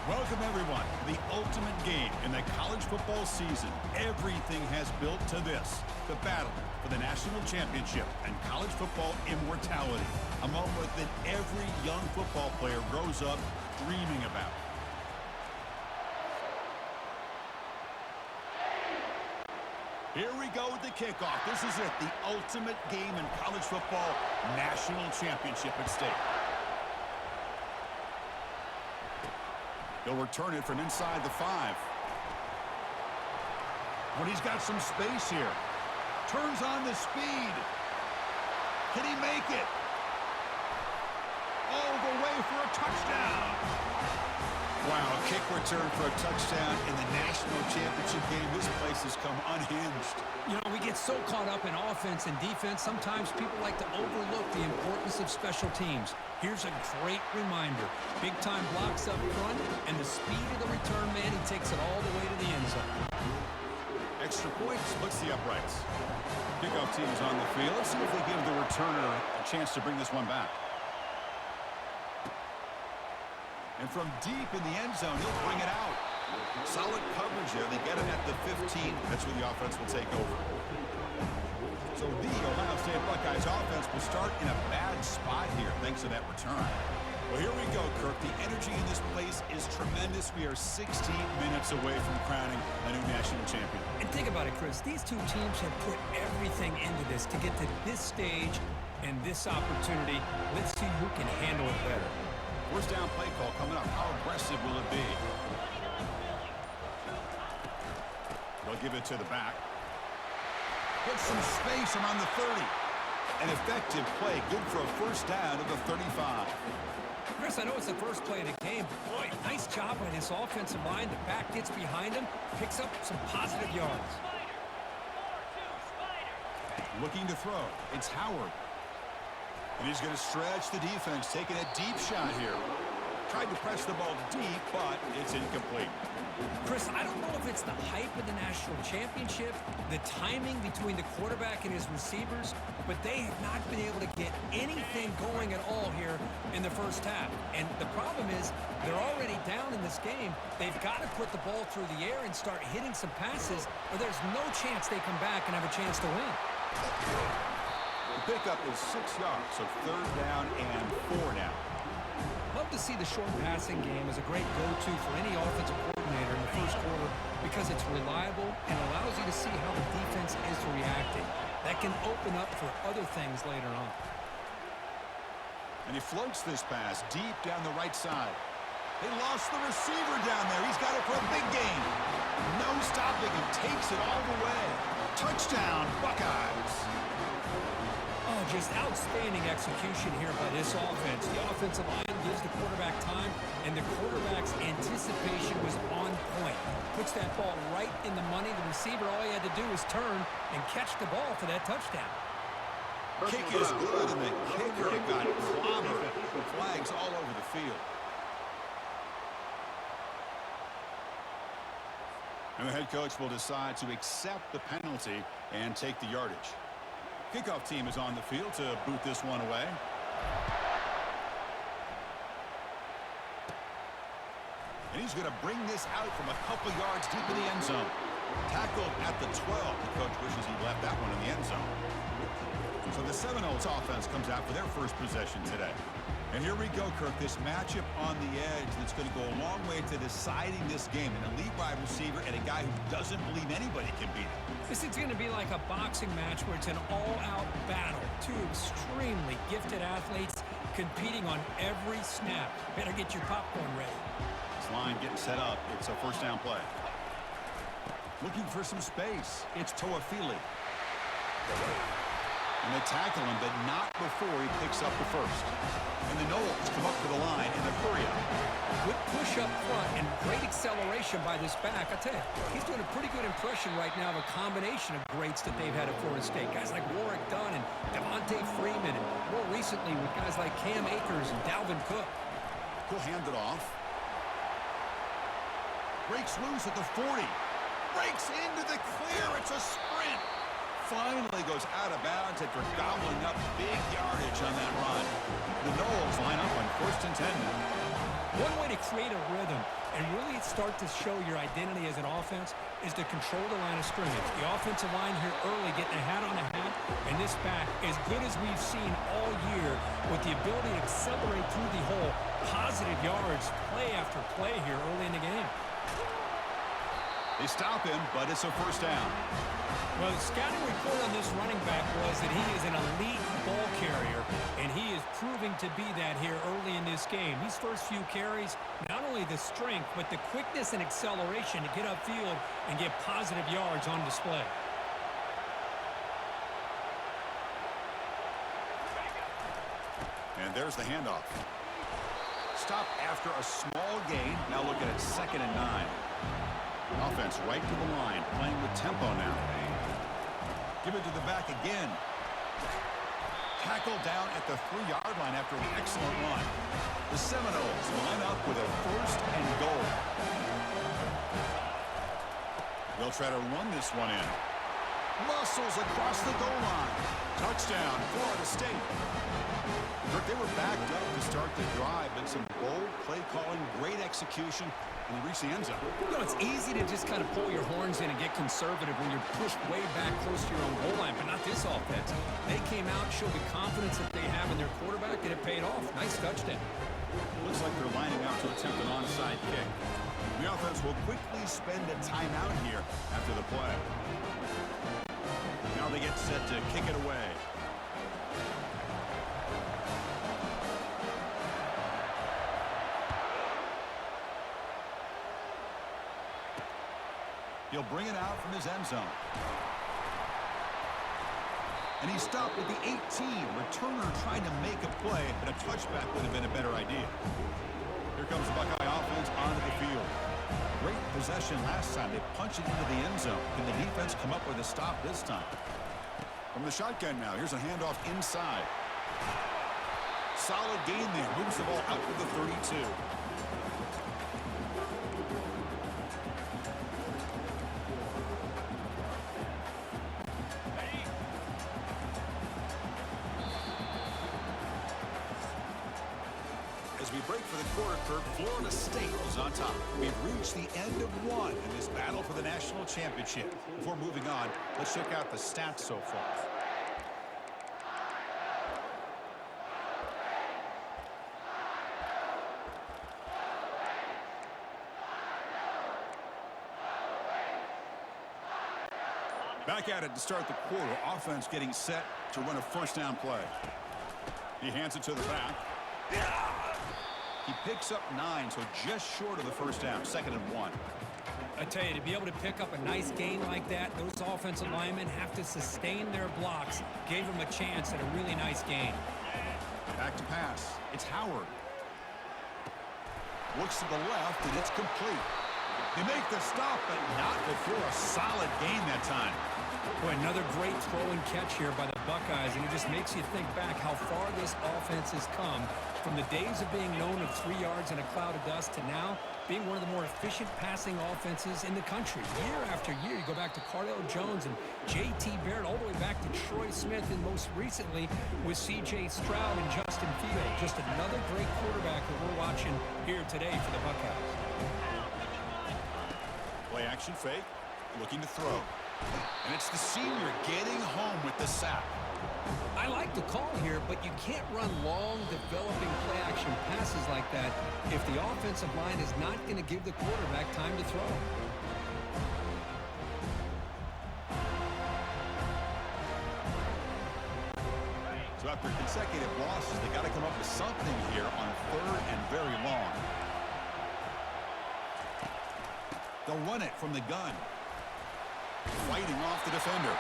Welcome, everyone, to the ultimate game in the college football season. Everything has built to this, the battle for the national championship and college football immortality, a moment that every young football player grows up dreaming about. Here we go with the kickoff. This is it, the ultimate game in college football, national championship at stake. He'll return it from inside the 5. But he's got some space here. Turns on the speed. Can he make it? All the way for a touchdown. Wow, kick return for a touchdown in the national championship game. This place has come unhinged. You know, we get so caught up in offense and defense, sometimes people like to overlook the importance of special teams. Here's a great reminder. Big-time blocks up front, and the speed of the return man, he takes it all the way to the end zone. Extra point splits the uprights. Kickoff team is on the field. Let's see if they give the returner a chance to bring this one back. And from deep in the end zone, he'll bring it out. Solid coverage there. They get him at the 15. That's where the offense will take over. So the Ohio State Buckeyes offense will start in a bad spot here thanks to that return. Well, here we go, Kirk. The energy in this place is tremendous. We are 16 minutes away from crowning a new national champion. And think about it, Chris. These two teams have put everything into this to get to this stage and this opportunity. Let's see who can handle it better. First down play call coming up. How aggressive will it be? They'll give it to the back. Get some space around the 30. An effective play. Good for a first down of the 35. Chris, I know it's the first play of the game, but boy, nice job by this offensive line. The back gets behind him, picks up some positive yards. Looking to throw. It's Howard. And he's going to stretch the defense, taking a deep shot here. Tried to press the ball deep, but it's incomplete. Chris, I don't know if it's the hype of the national championship, the timing between the quarterback and his receivers, but they have not been able to get anything going at all here in the first half. And the problem is they're already down in this game. They've got to put the ball through the air and start hitting some passes, or there's no chance they come back and have a chance to win. The pickup is 6 yards, so third down and 4 now. Love to see the short passing game as a great go-to for any offensive coordinator in the first quarter because it's reliable and allows you to see how the defense is reacting. That can open up for other things later on. And he floats this pass deep down the right side. They lost the receiver down there. He's got it for a big gain. No stopping him. Takes it all the way. Touchdown, Buckeyes. Oh, just outstanding execution here by this offense. The offensive line gives the quarterback time, and the quarterback's anticipation was on point. Puts that ball right in the money. The receiver, all he had to do was turn and catch the ball for that touchdown. Kick is good, and the kicker got clobbered. Flags all over the field. And the head coach will decide to accept the penalty and take the yardage. Kickoff team is on the field to boot this one away. And he's going to bring this out from a couple yards deep in the end zone. Tackled at the 12. The coach wishes he left that one in the end zone. So the Seminoles offense comes out for their first possession today. And here we go, Kirk. This matchup on the edge that's going to go a long way to deciding this game. An elite wide receiver and a guy who doesn't believe anybody can beat him. This is going to be like a boxing match where it's an all-out battle. Two extremely gifted athletes competing on every snap. Better get your popcorn ready. This line getting set up. It's a first down play. Looking for some space. It's Toafili. And they tackle him, but not before he picks up the first. And the Knowles come up to the line in the hurry up. Good push up front and great acceleration by this back. I tell you, he's doing a pretty good impression right now of a combination of greats that they've had at Florida State. Guys like Warwick Dunn and Devontae Freeman, and more recently with guys like Cam Akers and Dalvin Cook. He'll hand it off. Breaks loose at the 40. Breaks into the clear. It's a sprint. Finally goes out of bounds after gobbling up big yardage on that run. The Knowles line up on 1st and 10 now. One way to create a rhythm and really start to show your identity as an offense is to control the line of scrimmage. The offensive line here early getting a hat on a hat, and this back, as good as we've seen all year, with the ability to accelerate through the hole, positive yards, play after play here early in the game. They stop him, but it's a first down. Well, the scouting report on this running back was that he is an elite ball carrier, and he is proving to be that here early in this game. These first few carries, not only the strength, but the quickness and acceleration to get upfield and get positive yards on display. And there's the handoff. Stop after a small gain. Now looking at 2nd and 9. Offense right to the line, playing with tempo now. Give it to the back again. Tackle down at the 3-yard line after an excellent run. The Seminoles line up with a 1st and goal. They'll try to run this one in. Muscles across the goal line. Touchdown, Florida State. Look, they were backed up to start the drive, but some bold play calling, great execution, and they reach the end zone. You know, it's easy to just kind of pull your horns in and get conservative when you're pushed way back close to your own goal line, but not this offense. They came out, showed the confidence that they have in their quarterback, and it paid off. Nice touchdown. Looks like they're lining out to attempt an onside kick. The offense will quickly spend a timeout here after the play. Now they get set to kick it away. He'll bring it out from his end zone. And he stopped at the 18. Returner trying to make a play, and a touchback would have been a better idea. Here comes the Buckeye offense onto the field. Great possession last time. They punch it into the end zone. Can the defense come up with a stop this time? From the shotgun now, here's a handoff inside. Solid gain there. Moves the ball out to the 32. As we break for the quarter, Kirk, Florida State is on top. We've reached the end of one in this battle for the national championship. Before moving on, let's check out the stats so far. Back at it to start the quarter. Offense getting set to run a first down play. He hands it to the back. He picks up 9, so just short of the first down, 2nd and 1. I tell you, to be able to pick up a nice gain like that, those offensive linemen have to sustain their blocks. Gave him a chance at a really nice gain. Back to pass. It's Howard. Looks to the left, and it's complete. They make the stop, but not before a solid gain that time. Boy, another great throw and catch here by the Buckeyes, and it just makes you think back how far this offense has come from the days of being known of 3 yards and a cloud of dust to now being one of the more efficient passing offenses in the country. Year after year, you go back to Cardale Jones and J.T. Barrett, all the way back to Troy Smith, and most recently with C.J. Stroud and Justin Fields. Just another great quarterback that we're watching here today for the Buckeyes. Play action fake, looking to throw. And it's the senior getting home with the sack. I like the call here, but you can't run long, developing play-action passes like that if the offensive line is not going to give the quarterback time to throw. So after consecutive losses, they got to come up with something here on 3rd and very long. They'll run it from the gun. Fighting off the defender.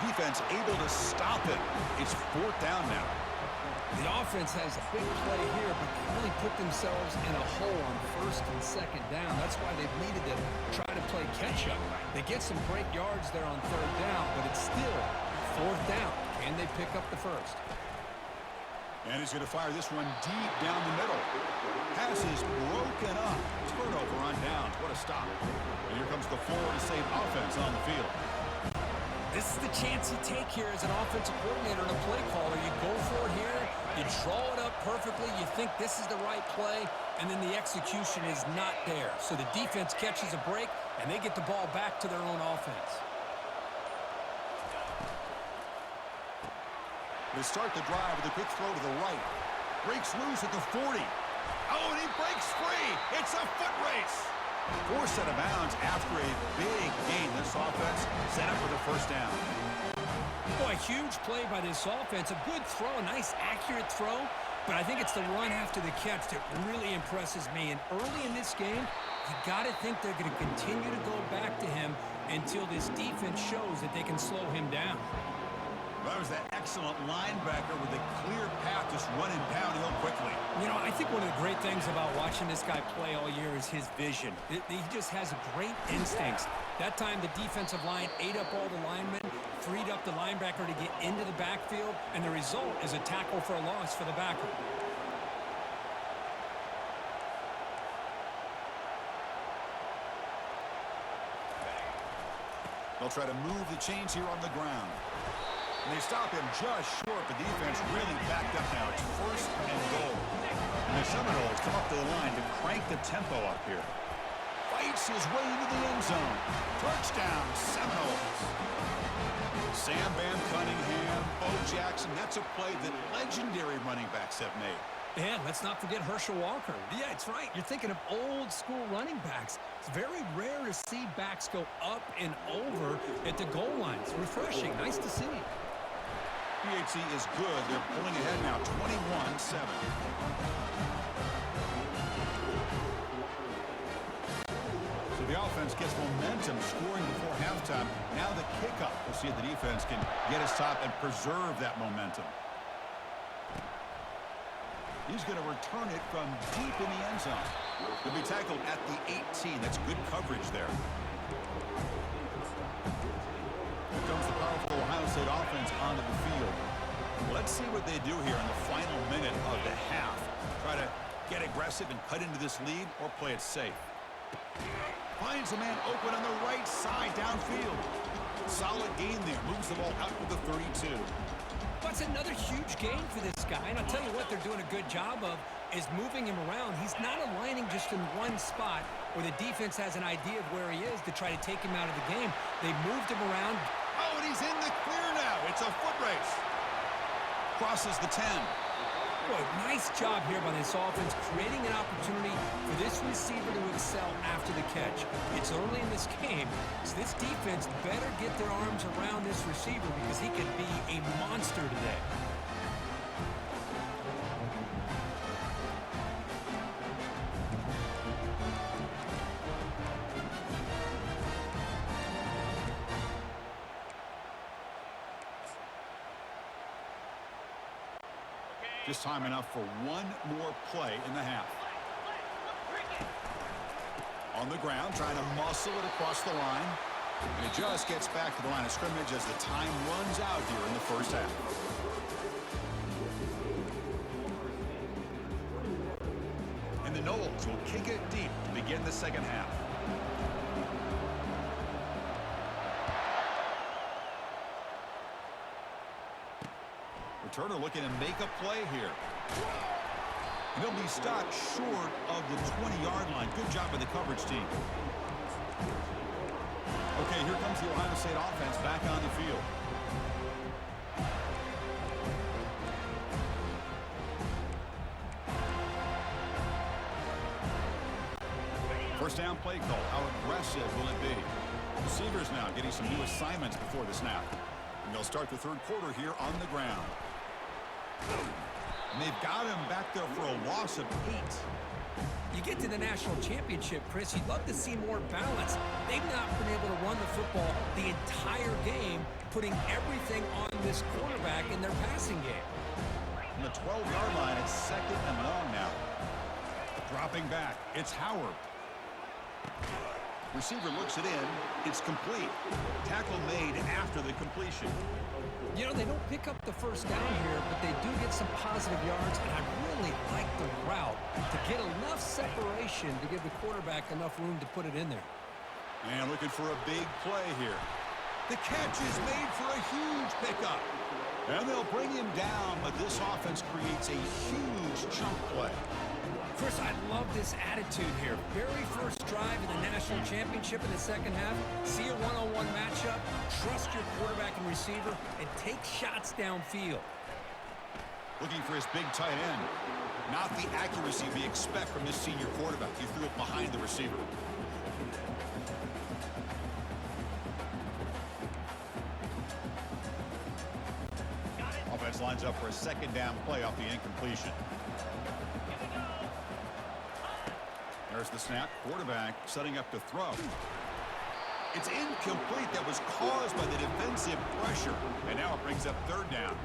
Defense able to stop it. It's 4th down now. The offense has a big play here, but they really put themselves in a hole on 1st and 2nd down. That's why they've needed to try to play catch-up. They get some great yards there on 3rd down, but it's still 4th down. Can they pick up the 1st? And he's going to fire this one deep down the middle. Pass is broken up. Turnover on downs. What a stop. And here comes the Florida State offense on the field. This is the chance you take here as an offensive coordinator and a play caller. You go for it here, you draw it up perfectly. You think this is the right play, and then the execution is not there. So the defense catches a break, and they get the ball back to their own offense. They start the drive with a quick throw to the right. Breaks loose at the 40. Oh, and he breaks free. It's a foot race. Forced out of bounds after a big gain. This offense set up with a first down. Boy, huge play by this offense. A good throw, a nice accurate throw. But I think it's the run after the catch that really impresses me. And early in this game, you got to think they're going to continue to go back to him until this defense shows that they can slow him down. That was that excellent linebacker with a clear path just running downhill quickly. You know, I think one of the great things about watching this guy play all year is his vision. He just has great instincts. That time, the defensive line ate up all the linemen, freed up the linebacker to get into the backfield, and the result is a tackle for a loss for the backer. They'll try to move the chains here on the ground. And they stop him just short. The defense really backed up now. It's first and goal. And the Seminoles come up to the line to crank the tempo up here. Fights his way into the end zone. Touchdown, Seminoles. Sam Bam Cunningham, Bo Jackson. That's a play that legendary running backs have made. Yeah, let's not forget Herschel Walker. Yeah, it's right. You're thinking of old school running backs. It's very rare to see backs go up and over at the goal line. It's refreshing. Nice to see. PHC is good. They're pulling ahead now, 21-7. So the offense gets momentum, scoring before halftime. Now the kickoff. We'll see if the defense can get a stop and preserve that momentum. He's going to return it from deep in the end zone. He'll be tackled at the 18. That's good coverage there. Here comes the powerful Ohio State offense onto the field. Let's see what they do here in the final minute of the half. Try to get aggressive and cut into this lead or play it safe. Finds a man open on the right side downfield. Solid gain there. Moves the ball out to the 32. That's another huge gain for this guy. And I'll tell you what they're doing a good job of is moving him around. He's not aligning just in one spot where the defense has an idea of where he is to try to take him out of the game. They moved him around. Oh, and he's in the clear now. It's a foot race. Crosses the 10. Boy, nice job here by this offense, creating an opportunity for this receiver to excel after the catch. It's early in this game, so this defense better get their arms around this receiver because he could be a monster today. Just time enough for one more play in the half. On the ground, trying to muscle it across the line. And it just gets back to the line of scrimmage as the time runs out here in the first half. And the Noles will kick it deep to begin the second half. Turner looking to make a play here. He'll be stopped short of the 20-yard line. Good job by the coverage team. Okay, here comes the Ohio State offense back on the field. First down play call. How aggressive will it be? Receivers now getting some new assignments before the snap. And they'll start the third quarter here on the ground. And they've got him back there for a loss of 8. You get to the national championship, Chris, you'd love to see more balance. They've not been able to run the football the entire game, putting everything on this quarterback in their passing game. From the 12-yard line, it's second and long now. Dropping back, it's Howard. Receiver looks it in. It's complete. Tackle made after the completion. You know, they don't pick up the first down here, but they do get some positive yards, and I really like the route to get enough separation to give the quarterback enough room to put it in there. And looking for a big play here. The catch is made for a huge pickup. And they'll bring him down, but this offense creates a huge chunk play. Chris, I love this attitude here. Very first drive in the national championship in the second half. See a one-on-one matchup, trust your quarterback and receiver, and take shots downfield. Looking for his big tight end. Not the accuracy we expect from this senior quarterback. He threw it behind the receiver. Offense lines up for a second down play off the incompletion. There's the snap. Quarterback setting up to throw. It's incomplete. That was caused by the defensive pressure. And now it brings up third down.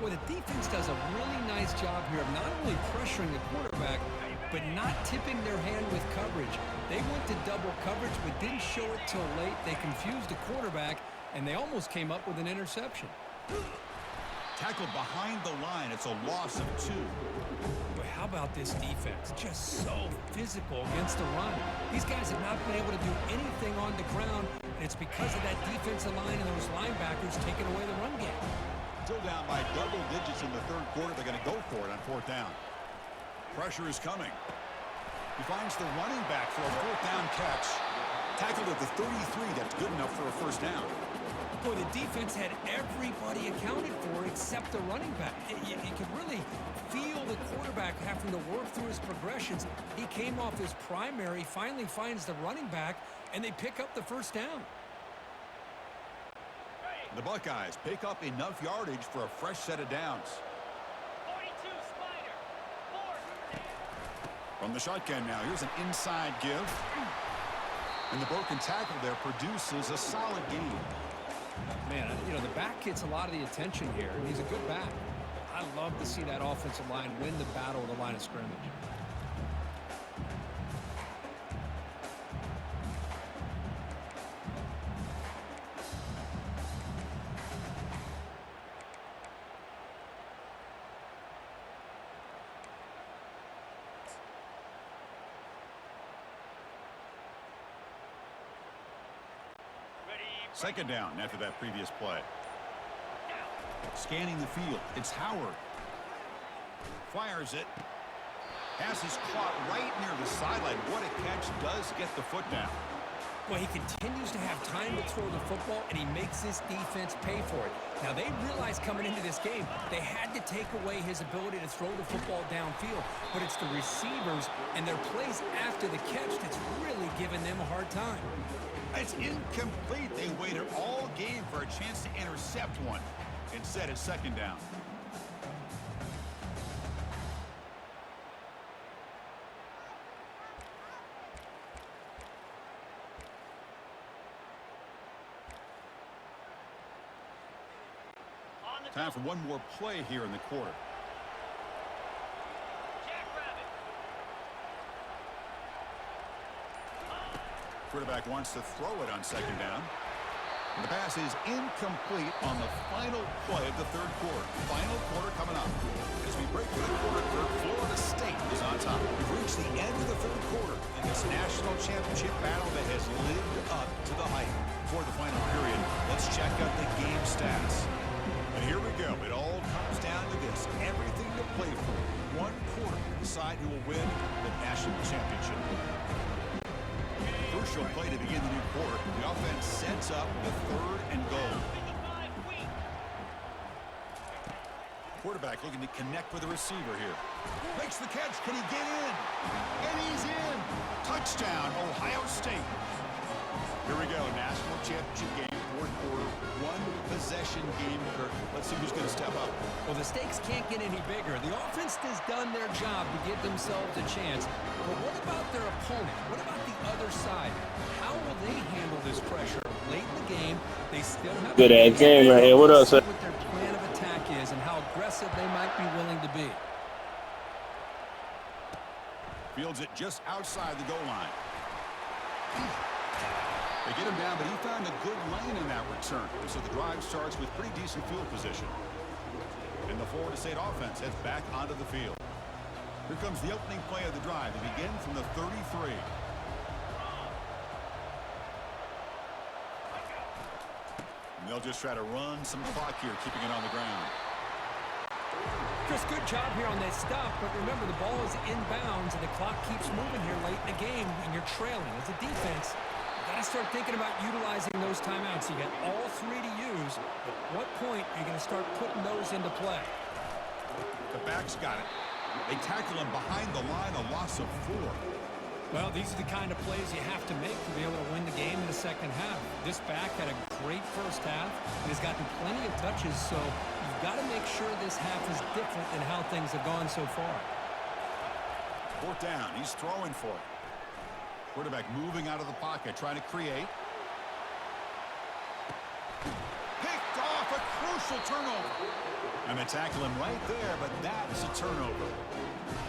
Boy, the defense does a really nice job here of not only pressuring the quarterback, but not tipping their hand with coverage. They went to double coverage, but didn't show it till late. They confused the quarterback, and they almost came up with an interception. Tackled behind the line. It's a loss of 2. Boy, how about this defense? Just so physical against the run. These guys have not been able to do anything on the ground, and it's because of that defensive line and those linebackers taking away the run game. Still down by double digits in the third quarter. They're going to go for it on fourth down. Pressure is coming. He finds the running back for a fourth down catch. Tackled at the 33. That's good enough for a first down. Boy, the defense had everybody accounted for except the running back. You could really feel the quarterback having to work through his progressions. He came off his primary, finally finds the running back, and they pick up the first down. The Buckeyes pick up enough yardage for a fresh set of downs. 42 Spider. 4. From the shotgun now, here's an inside give. And the broken tackle there produces a solid gain. Man, you know, the back gets a lot of the attention here, and he's a good back. I love to see that offensive line win the battle of the line of scrimmage. Second down after that previous play. Scanning the field. It's Howard. Fires it. Pass is caught right near the sideline. What a catch. Does get the foot down. Well, he continues to have time to throw the football, and he makes this defense pay for it. Now, they realized coming into this game they had to take away his ability to throw the football downfield, but it's the receivers and their plays after the catch that's really giving them a hard time. It's incomplete. They waited all game for a chance to intercept one. Instead, it's second down. Time for one more play here in the quarter. Quarterback wants to throw it on second down. And the pass is incomplete on the final play of the third quarter. Final quarter coming up. As we break for the quarter, Florida State is on top. We've reached the end of the third quarter in this national championship battle that has lived up to the hype. Before the final period, let's check out the game stats. And here we go. It all comes down to this. Everything to play for. One quarter to decide who will win the national championship. Crucial play to begin the new quarter. The offense sets up the third and goal. Quarterback looking to connect with the receiver here. Makes the catch. Can he get in? And he's in. Touchdown, Ohio State. Here we go. National championship game, fourth quarter. One possession game. Let's see who's going to step up. Well, the stakes can't get any bigger. The offense has done their job to give themselves a chance. But what about their opponent? What about the other side? How will they handle this pressure? Late in the game, they still have good ass game right here. What up, sir? What their plan of attack is and how aggressive they might be willing to be. Fields it just outside the goal line. They get him down, but he found a good lane in that return. So the drive starts with pretty decent field position. And the Florida State offense heads back onto the field. Here comes the opening play of the drive. They begin from the 33. And they'll just try to run some clock here, keeping it on the ground. Chris, good job here on that stop, but remember the ball is inbounds and the clock keeps moving here late in the game and you're trailing. As a defense, you got to start thinking about utilizing those timeouts. You got all three to use. At what point are you going to start putting those into play? The back's got it. They tackle him behind the line, a loss of 4. Well, these are the kind of plays you have to make to be able to win the game in the second half. This back had a great first half and has gotten plenty of touches, so you've got to make sure this half is different than how things have gone so far. 4th down. He's throwing for it. Quarterback moving out of the pocket, trying to create. Picked off, a crucial turnover. And they tackle him right there, but that's a turnover.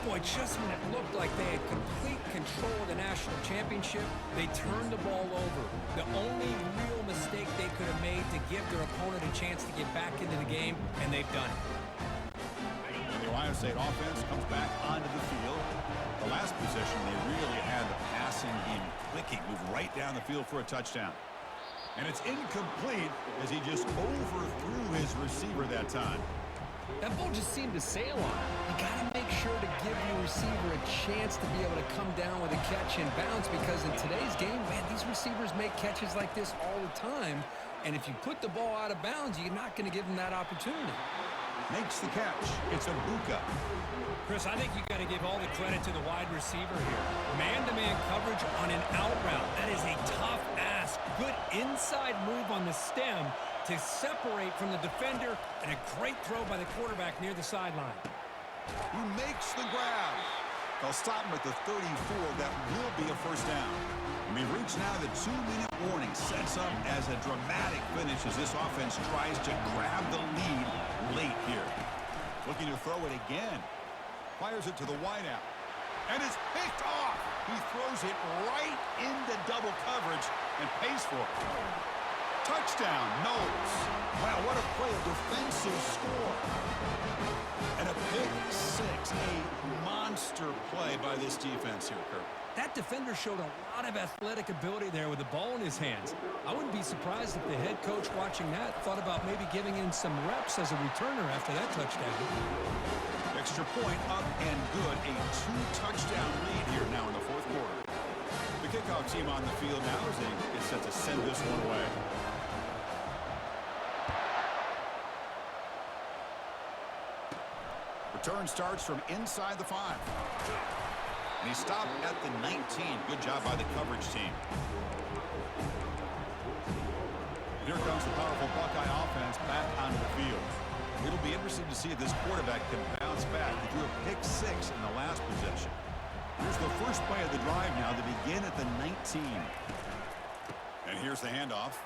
Boy, just when it looked like they had complete control of the national championship, they turned the ball over. The only real mistake they could have made to give their opponent a chance to get back into the game, and they've done it. And the Ohio State offense comes back onto the field. The last possession, they really had the passing game clicking, moved right down the field for a touchdown. And it's incomplete as he just overthrew his receiver that time. That ball just seemed to sail on him. You got to make sure to give your receiver a chance to be able to come down with a catch and bounce, because in today's game, man, these receivers make catches like this all the time. And if you put the ball out of bounds, you're not going to give them that opportunity. Makes the catch. It's a Buka. Chris, I think you got to give all the credit to the wide receiver here. Man-to-man coverage on an out route. That is a tough ask. Good inside move on the stem to separate from the defender, and a great throw by the quarterback near the sideline. He makes the grab. They'll stop him at the 34. That will be a first down. And we reach now the 2-minute warning. Sets up as a dramatic finish as this offense tries to grab the lead late here. Looking to throw it again. Fires it to the wideout. And it's picked off. He throws it right into double coverage and pays for it. Touchdown, Knowles. Wow, what a play, a defensive score. And a pick 6, a monster play by this defense here, Kirk. That defender showed a lot of athletic ability there with the ball in his hands. I wouldn't be surprised if the head coach watching that thought about maybe giving him some reps as a returner after that touchdown. Extra point up and good. A 2-touchdown lead here now in the 4th quarter. The kickoff team on the field now as they get set to send this one away. Return starts from inside the 5. And he stopped at the 19. Good job by the coverage team. And here comes the powerful Buckeye offense back onto the field. It'll be interesting to see if this quarterback can bounce back. He threw a pick 6 in the last possession. Here's the first play of the drive now to begin at the 19. And here's the handoff.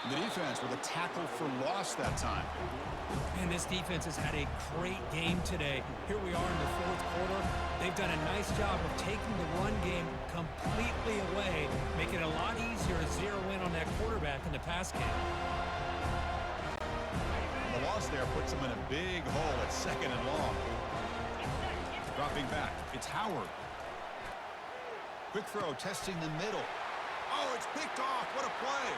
The defense with a tackle for loss that time. And this defense has had a great game today. Here we are in the 4th quarter. They've done a nice job of taking the run game completely away, making it a lot easier to zero in on that quarterback in the pass game. The loss there puts them in a big hole at 2nd and long. Dropping back, it's Howard. Quick throw, testing the middle. Oh, it's picked off. What a play.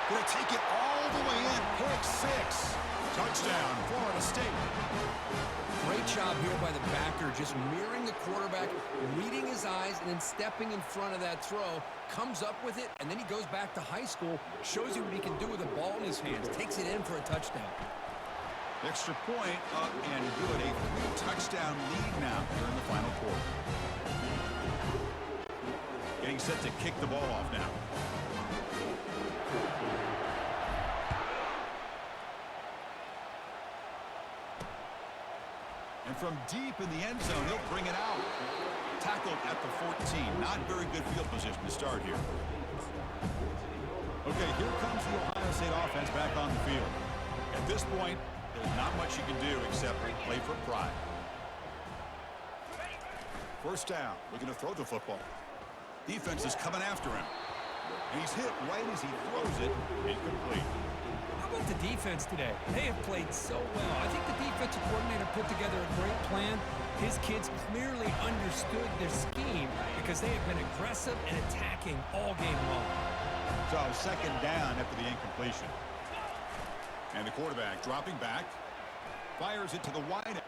Going to take it all the way in. Pick 6. Touchdown, Florida State. Great job here by the backer, just mirroring the quarterback, reading his eyes, and then stepping in front of that throw. Comes up with it, and then he goes back to high school, shows you what he can do with the ball in his hands, takes it in for a touchdown. Extra point up and good. A 3-touchdown lead now here in the final quarter. Getting set to kick the ball off now. And from deep in the end zone, he'll bring it out. Tackled at the 14. Not very good field position to start here. Okay, here comes the Ohio State offense back on the field. At this point, there's not much you can do except play for pride. First down, looking to throw the football. Defense is coming after him. And he's hit right as he throws it. Incomplete. How about the defense today? They have played so well. I think the defensive coordinator put together a great plan. His kids clearly understood their scheme because they have been aggressive and attacking all game long. So second down after the incompletion. And the quarterback dropping back. Fires it to the wide.